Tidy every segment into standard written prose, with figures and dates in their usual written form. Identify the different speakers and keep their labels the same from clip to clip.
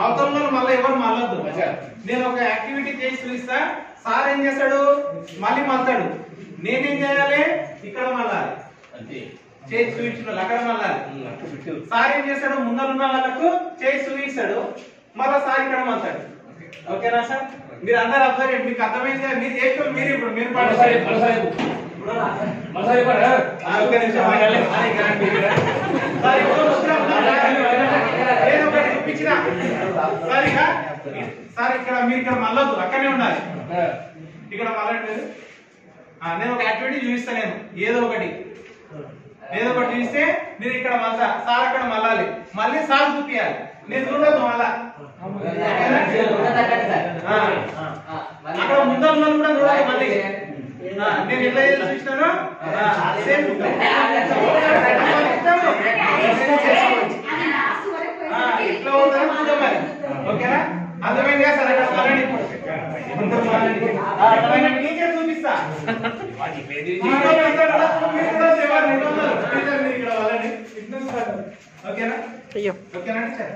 Speaker 1: అవతల మళ్ళీ ఎవరు మళ్ళొద్దు. నేను ఒక యాక్టివిటీ చేసి చూపిస్తా, సార్ ఏం చేస్తాడు మళ్ళీ మళ్ళాడు, నేనేం చేయాలి ఇక్కడ మళ్ళాలి, చేసి చూపించిన అక్కడ మళ్ళాలి. సార్ ఏం చేస్తాడు ముందరున్న వాళ్ళకు చేసి చూపిస్తాడు, మళ్ళా సార్ ఇక్కడ మళ్ళాడు. ఓకేనా సార్? మీరు అందరు అబ్జర్వ్ చేయండి, మీకు అర్థమైంది. మీరు చేసుకోండి, మీరు ఇప్పుడు మీరు సార్ ఇక్కడ మీరు ఇక్కడ మళ్ళొద్దు, అక్కడనే ఉండాలి. ఇక్కడ మళ్ళట్లేదు. నేను ఒక యాక్టివిటీ చూపిస్తాను, నేను ఏదో ఒకటి చూపిస్తే మీరు ఇక్కడ మళ్ళా, సార్ అక్కడ మళ్ళాలి, మళ్ళీ సార్ చూపించాలి, నేను చూడదు మళ్ళా. అక్కడ ముందర కూడా చూడాలి మళ్ళీ. నేను ఎట్లా చూసినాను ఇట్లా అవుతాను చూద్దాం మరి. ఓకేనా? అర్థమైంది కదా సార్? అక్కడ టీచర్ చూపిస్తా, ఓకేనా? ఓకేనా సార్?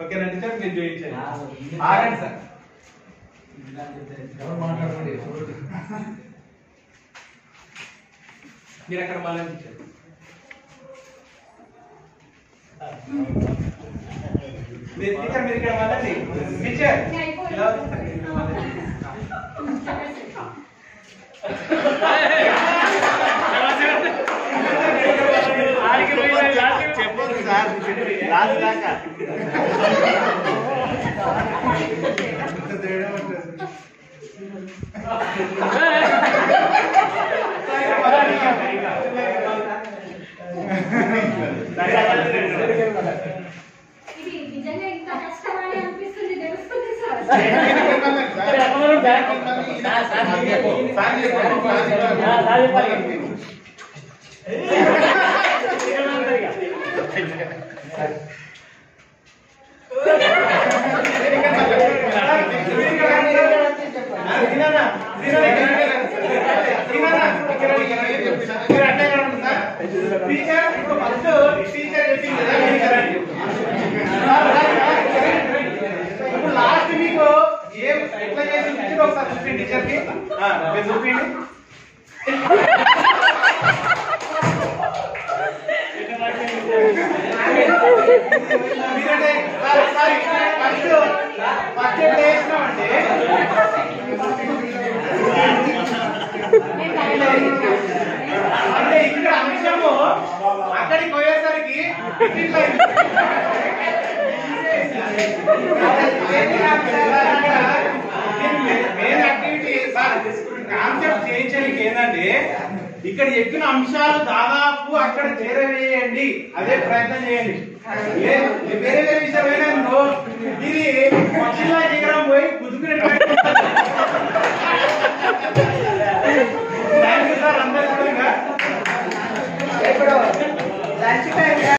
Speaker 1: ఓకేనా టీచర్? మీరు చూపించండి. ఆగండి సార్. మీరు అక్కడ మళ్ళీ టీచర్ మీరు ఇక్కడ మళ్ళీ టీచర్ చెప్పదు సార్ రాదు దాకా లాస్ట్ మీకు ఏం ఎట్లా చేసి ఒకసారి చూపించండి టీచర్ కి. చూపించండి. ఫస్ట్ ఎట్లా చేసినామంటే అంటే ఇక్కడ అంశము అక్కడికి పోయేసరికి మెయిన్ యాక్టివిటీ సార్ కాన్సెప్ట్ చేయించడానికి ఏంటంటే ఇక్కడ చెప్పిన అంశాలు దాదాపు అక్కడ చేరవేయండి, అదే ప్రయత్నం చేయండి. వేరే వేరే విషయం ఇది పక్షిలా ఎగరం పోయి కుదుకునేటువంటి